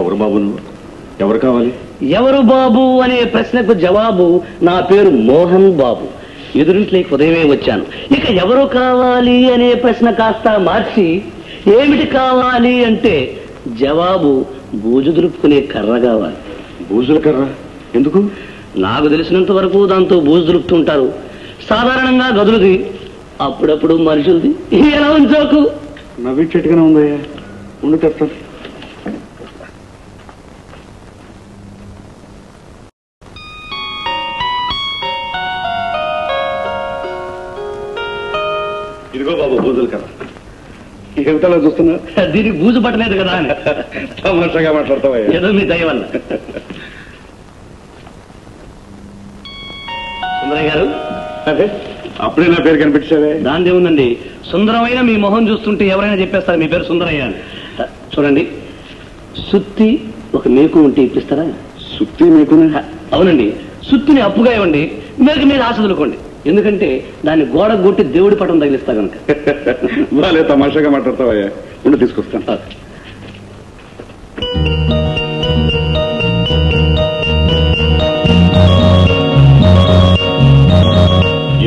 ఎవరు బాబు నువ్వు? ఎవరు కావాలి? ఎవరు బాబు అనే ప్రశ్నకు జవాబు నా పేరు మోహన్ బాబు. ఎదురింట్లోకి ఉదయమే వచ్చాను. ఇక ఎవరు కావాలి అనే ప్రశ్న కాస్త మార్చి ఏమిటి కావాలి అంటే జవాబు బూజు దులుపుకునే కర్ర కావాలి. బూజుల కర్ర ఎందుకు? నాకు తెలిసినంత వరకు దాంతో బూజు దులుపుతుంటారు. సాధారణంగా గదులుది, అప్పుడప్పుడు మనుషులది. ఎలా ఉంచోకు నవ్విచ్చేట్టుగానే ఉందయ్యా. ఉండి తెస్తాను. ఇదిగో బాబు బూజుల కర్ర. ఏమిటలా చూస్తున్నా? దీనికి బూజు పట్టలేదు కదా అని తమాషాగా మాట్లాడతావయ్యా. ఏదో మీ దయ వల్ల. సుందరయ్య గారు, అదే అప్పుడే నా పేరు కనిపించావే. దాని ఏముందండి, సుందరమైన మీ మొహం చూస్తుంటే ఎవరైనా చెప్పేస్తారు మీ పేరు సుందరయ్య అని. చూడండి, సుత్తి ఒక మేకు ఉంటే ఇప్పిస్తారా? సుత్తి మేకునా? అవునండి, సుత్తిని అప్పుగా ఇవ్వండి, మేకు మీద ఆశ వదులుకోండి. ఎందుకంటే దాన్ని గోడ కొట్టి దేవుడి పటం తగిలిస్తా కనుక. వాళ్ళే తమాషాగా మాట్లాడతావయ్యా. ఉండి తీసుకొస్తాను.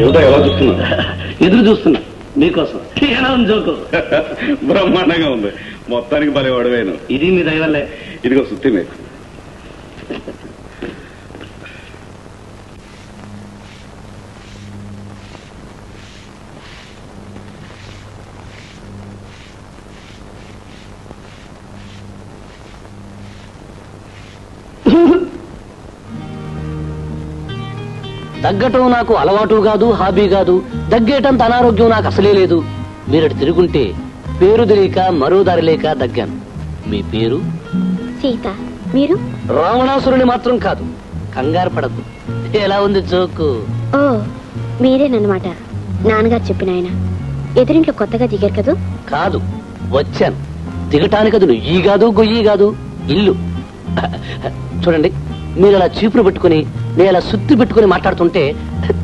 ఏమిటో ఎలా చూస్తున్నా? ఎదురు చూస్తున్నా మీకోసం. ఎలా ఉంది జోకు? బ్రహ్మాండంగా ఉంది. మొత్తానికి భలే వాడవేను. ఇది మీ దయ వల్లే. ఇదిగో సుత్తి మేకు. దగ్గటం నాకు అలవాటు కాదు, హాబీ కాదు. దగ్గేటంత అనారోగ్యం నాకు అసలే లేదు. మీరటి తిరుగుంటే పేరు తెలియక మరో దారి లేక దగ్గాను. మీ పేరు? సీత. మీరు? రావణాసురుని మాత్రం కాదు. కంగారు పడకు. ఎలా ఉంది జోకు? ఓ, మీరేనన్నమాట నాన్నగారు చెప్పిన ఆయన. ఎదురింట్లో కొత్తగా దిగారు కదూ? కాదు, వచ్చాను. దిగటానికి అది నుయ్యి కాదు, గొయ్యి కాదు, ఇల్లు. చూడండి, మీరు అలా చీపురు పెట్టుకుని నేను అలా సుత్తి పెట్టుకుని మాట్లాడుతుంటే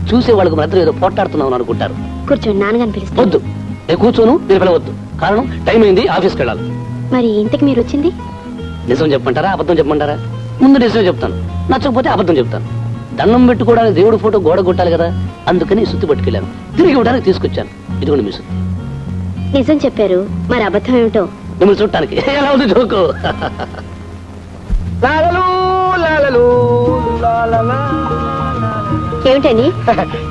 చూసే వాళ్ళకు మాత్రం ఏదో పోట్లాడుతున్నావు అనుకుంటారు. కూర్చోండి, నాన్నగారిని పిలుస్తాను. వద్దు, నేను కూర్చోను, మీరు పిలవద్దు. కారణం టైం అయింది, ఆఫీస్కి వెళ్ళాలి. మరి ఇంతకు మీరు వచ్చింది? నిజం చెప్పమంటారా, అబద్ధం చెప్పమంటారా? ముందు నిజం చెప్తాను, నచ్చకపోతే అబద్ధం చెప్తాను. దండం పెట్టుకోవడానికి దేవుడి ఫోటో గోడ కొట్టాలి కదా, అందుకని సుత్తి పట్టుకెళ్ళాను. తిరిగి ఇవ్వడానికి తీసుకొచ్చాను. ఇదిగోండి మీ సుత్తి. నిజం చెప్పారు, మరి అబద్ధం ఏమిటో? మిమ్మల్ని చూడటానికి. ఎలా ఉంది జోకు? ఏమిటండి?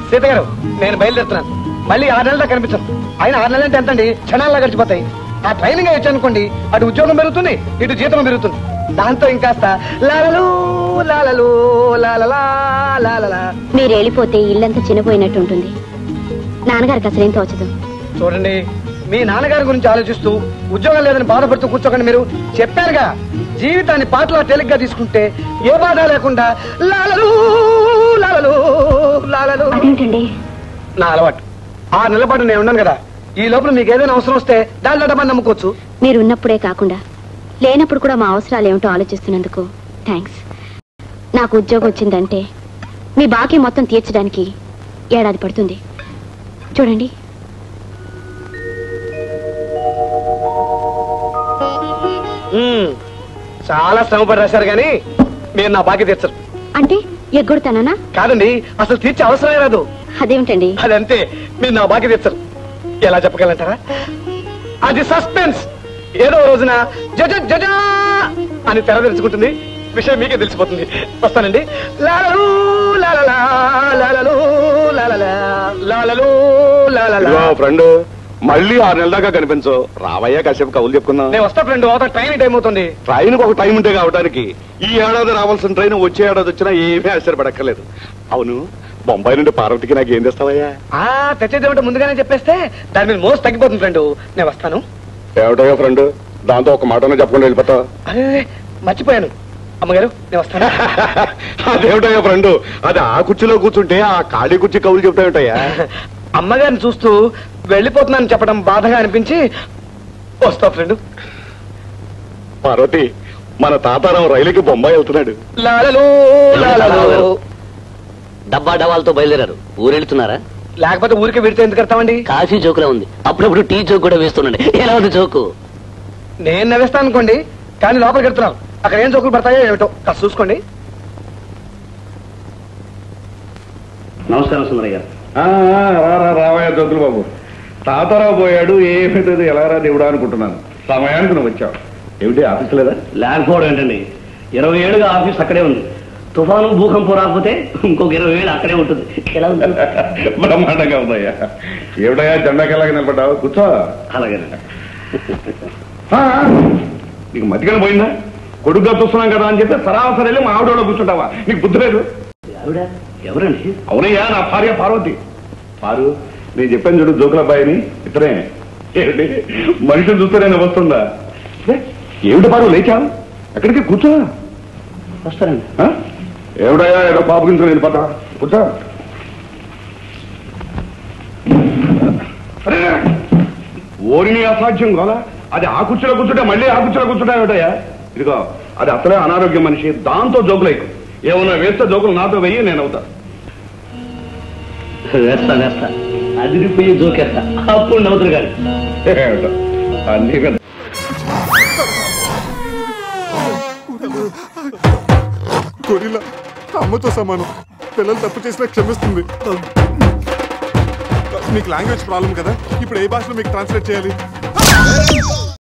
సీత గారు, నేను బయలుదేరుతున్నాను. మళ్ళీ 6 నెలల్లో కనిపించను. ఆయన 6 నెలలు అంటే ఎంతండి? క్షణాల్లో గడిచిపోతాయి. ఆ ట్రైనింగ్ అయ్యొచ్చు అనుకోండి, అటు ఉద్యోగం పెరుగుతుంది, ఇటు జీతం పెరుగుతుంది. దాంతో ఇంకాస్త లాలలు లాలలు లాలలా లాలలా. మీరు వెళ్ళిపోతే ఇల్లంతా చిన్నపోయినట్టు ఉంటుంది. నాన్నగారికి అసలేం తోచదు. చూడండి, మీ నాన్నగారి గురించి ఆలోచిస్తూ ఉద్యోగం లేదని బాధపడుతూ కూర్చోకండి. మీరు చెప్పారుగా, జీవితాన్ని పాటలా తేలిగ్గా తీసుకుంటే ఏ బాధ లేకుండా లాలలు లాలలు లాలలు. అదేంటండి? నా అలవాటు. 6 నెలల పాటు నేను ఉన్నాను కదా, ఈ లోపల మీకు ఏదైనా అవసరం వస్తే దాని డబ్బా నమ్ముకోవచ్చు. మీరు ఉన్నప్పుడే కాకుండా లేనప్పుడు కూడా మా అవసరాలు ఏమిటో ఆలోచిస్తున్నందుకు థ్యాంక్స్. నాకు ఉద్యోగం వచ్చిందంటే మీ బాకీ మొత్తం తీర్చడానికి ఏడాది పడుతుంది. చూడండి, చాలా శ్రమపడి రాశారు కానీ మీరు నా బాకీ తీర్చరు. అంటే ఎగ్గొడతానా? కాదండి, అసలు తీర్చే అవసరమే రాదు. అదేమిటండి? అదంతే, మీరు నా బాకీ తీర్చరు. ఎలా చెప్పగలంటారా? అది సస్పెన్స్. ఏదో రోజున జజ జజా అని తెర తెరుచుకుంటుంది, విషయం మీకే తెలిసిపోతుంది. వస్తానండి. లాలలు లాలలా లాలలు లాలలా లాలలు లాలలా. ఫ్రెండ్, మళ్ళీ 6 నెలల దాకా కనిపించవు. రావయ్యా, కాసేపు కవులు చెప్పుకుందాం. నేను వస్తా ఫ్రెండ్. అవతల ట్రైన్ టైం అవుతుంది. ట్రైన్కి ఒక టైం ఉంటే కావడానికి ఈ ఏడాది రావాల్సిన ట్రైన్ వచ్చే ఏడాది వచ్చినా ఏమీ ఆశ్చర్యపడక్కర్లేదు. అవును, బొంబాయి నుండి పార్వతికి నాకు ఏం తెస్తావయ్యా? తెచ్చేదేమిటో ముందుగానే చెప్పేస్తే దాని మీద మోస్ట్ తగ్గిపోతుంది ఫ్రెండ్. నేను వస్తాను. ఏమిటయ్యా ఫ్రెండ్, దాంతో ఒక మాటనే చెప్పకుండా వెళ్ళిపోతావు? అదే మర్చిపోయాను. అమ్మగారు, నేను వస్తాను. అదేమిటయ్యా ఫ్రెండ్, అది ఆ కుర్చీలో కూర్చుంటే ఆ ఖాళీ కుర్చీ కవులు చెప్తావుంటాయా? అమ్మగారిని చూస్తూ వెళ్ళిపోతున్నాను చెప్పడం బాధగా అనిపించి వస్తా ఫ్రెండ్. పార్వతి, మన తాతారావు రైలుకి బొంబాయి వెళ్తున్నాడు. లాలలు లాలలు. డబ్బా డబ్బాలతో బయలుదేరారు. ఊరెళ్తున్నారా? లేకపోతే ఊరికి విడితే ఎందుకు కడతామండి? కాఫీ జోకులా ఉంది, అప్పుడప్పుడు టీ జోక్ కూడా వేస్తుండండి. ఎలా ఉంది జోకు? నేను నవ్వేస్తాను అనుకోండి, కానీ లోపలికి వెళ్తున్నాను. అక్కడ ఏం జోకులు పడతాయో ఏమిటో కాస్త చూసుకోండి. నమస్కారం సుందరయ్య. రావయ్య జ్యోతులు బాబు. తాతారావు పోయాడు, ఏమిటది ఎలా రా దేవుడా అనుకుంటున్నాను. సమయానికి నువ్వు వచ్చావు. ఏమిటి ఆఫీస్ లేదా? లేకపోవడం ఏంటండి, 20 ఏళ్ళుగా ఆఫీస్ అక్కడే ఉంది. తుఫాను భూకంపం రాకపోతే ఇంకొక 20 ఏళ్ళు అక్కడే ఉంటుంది. ఎలా ఉంటుంది? బ్రహ్మాండంగా ఉందయ్యా. ఏమిటయ్యా జెండాకెళ్ళగా నిలబడ్డావు? కూర్చో. అలాగేనండి. నీకు మతికన పోయిందా? కొడుకుగా చూస్తున్నాం కదా అని చెప్పి సరాసరి వెళ్ళి మా ఆవిడలో కూర్చుంటావా? నీకు బుద్ధి లేదు? ఆవిడ ఎవరండి? అవునయ్యా, నా భార్య పార్వతి. పారు, నేను చెప్పాను చూడు జోకులబ్బాయిని, ఇతనే. ఏమిటి మనిషిని చూస్తే నేను వస్తుందా? ఏమిటి పారు లేచావు? ఎక్కడికి కూర్చో. వస్తానండి. ఏమిటయ్యా ఏదో పాపకించుకుని వెళ్ళిపోతా. కూర్చో. ఓరిని అసాధ్యం కదా. అది ఆ కుర్చీలో కూర్చుంటే మళ్ళీ ఆ కుర్చీలో కూర్చుంటా ఏమిటయ్యా? ఇదిగో అది అసలే అనారోగ్య మనిషి, దాంతో జోకులేకు. ఏమన్నా వేస్తే జోకులు నాతో వెయ్యి, నేను అవుతా. వేస్తా అదిరిపోయి జోకేస్తా, అప్పుడు నవ్వుతురు కానీ. ఏమిటో అన్నీ కదా. గొరిల్లా అమ్మతో సమానం. పిల్లలు తప్పు చేసినా క్షమిస్తుంది. మీకు లాంగ్వేజ్ ప్రాబ్లం కదా, ఇప్పుడు ఏ భాషలో మీకు ట్రాన్స్లేట్ చేయాలి?